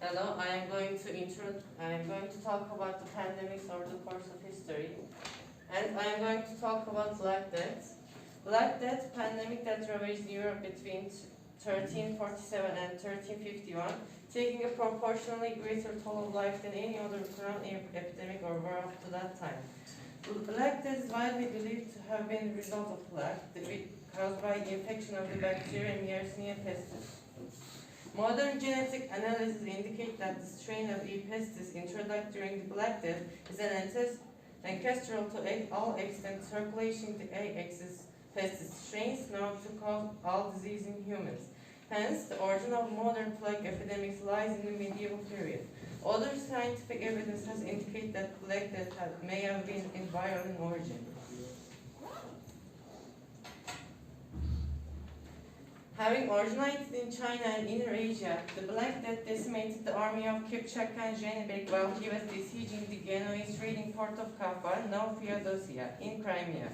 Hello, I am going to talk about the pandemics over the course of history, and I am going to talk about Black Death. Black Death pandemic that ravaged Europe between 1347 and 1351, taking a proportionally greater toll of life than any other current epidemic or war up to that time. Black Death is widely believed to have been the result of plague caused by the infection of the bacterium Yersinia pestis. Modern genetic analysis indicate that the strain of E. pestis introduced during the Black Death is an ancestral to all extant circulating the A. pestis strains known to cause all disease in humans. Hence, the origin of modern plague epidemics lies in the medieval period. Other scientific evidence has indicated that Black Death may have been viral in origin. Having originated in China and Inner Asia, the Black Death decimated the army of Kipchak Khan Janibek while he was besieging the Genoese trading port of Kaffa, now Feodosia, in Crimea.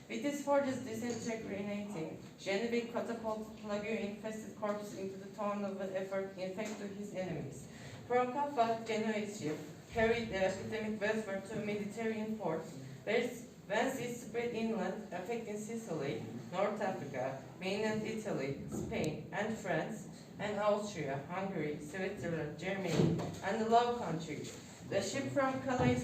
With his forces disintegrating, Janibek catapulted plague-infested corpses into the town of an effort to infect his enemies. From Kaffa, Genoese ship carried the epidemic westward to Mediterranean ports, whence it spread inland, affecting Sicily, North Africa, mainland Italy, Spain, and France, and Austria, Hungary, Switzerland, Germany, and the Low Countries. The ship from Calais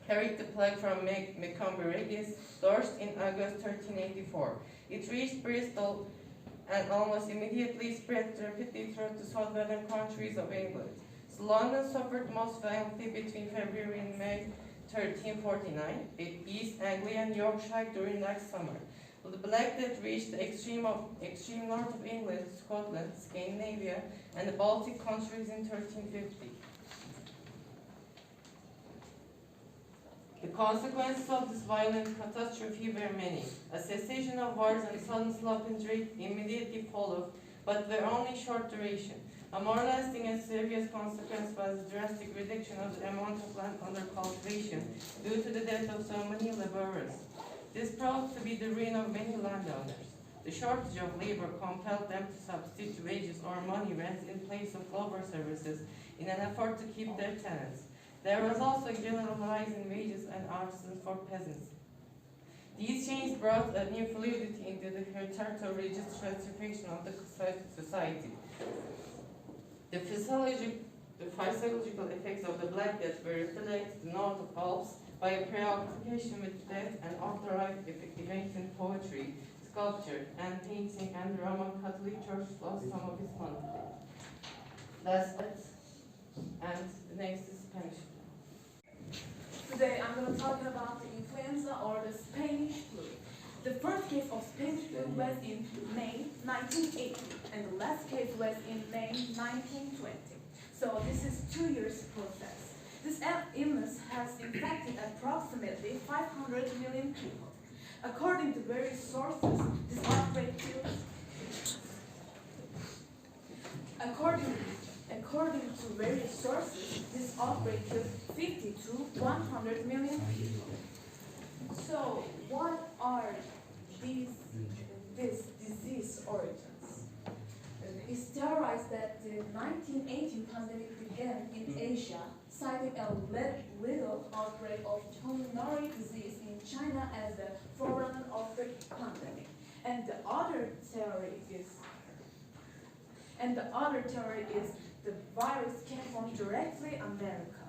carried the plague from Mecombe Regis, Dorst in August 1384. It reached Bristol and almost immediately spread rapidly through the southern countries of England. London suffered most violently between February and May 1349, East Anglia and Yorkshire during next summer. The Black Death reached the extreme north of England, Scotland, Scandinavia, and the Baltic countries in 1350. The consequences of this violent catastrophe were many. A cessation of wars and sudden slopping trade immediately followed, but were only short duration. A more lasting and serious consequence was the drastic reduction of the amount of land under cultivation due to the death of so many laborers. This proved to be the ruin of many landowners. The shortage of labor compelled them to substitute wages or money rents in place of labor services in an effort to keep their tenants. There was also a general rise in wages and artisans for peasants. These changes brought a new fluidity into the hereditary stratification of the society. The physiological effects of the Black Death were reflected north of Alps by a preoccupation with death and authorized events in poetry, sculpture, and painting, and the Roman Catholic Church lost some of its money. That's it. And the next is Spanish. Today I'm going to talk about the influenza or the Spanish flu. The first case of Spanish flu was in May 1980 and the last case was in May 1920. So this is 2 years process. This illness has infected approximately 500 million people. According to various sources, this outbreak kills. According to various sources, this outbreak killed 50 to 100 million people. So, what are these disease origins? It's theorized that the 1918 pandemic began in Asia, citing a little outbreak of pulmonary disease in China as the forerunner of the pandemic. And the other theory is the virus came from directly America.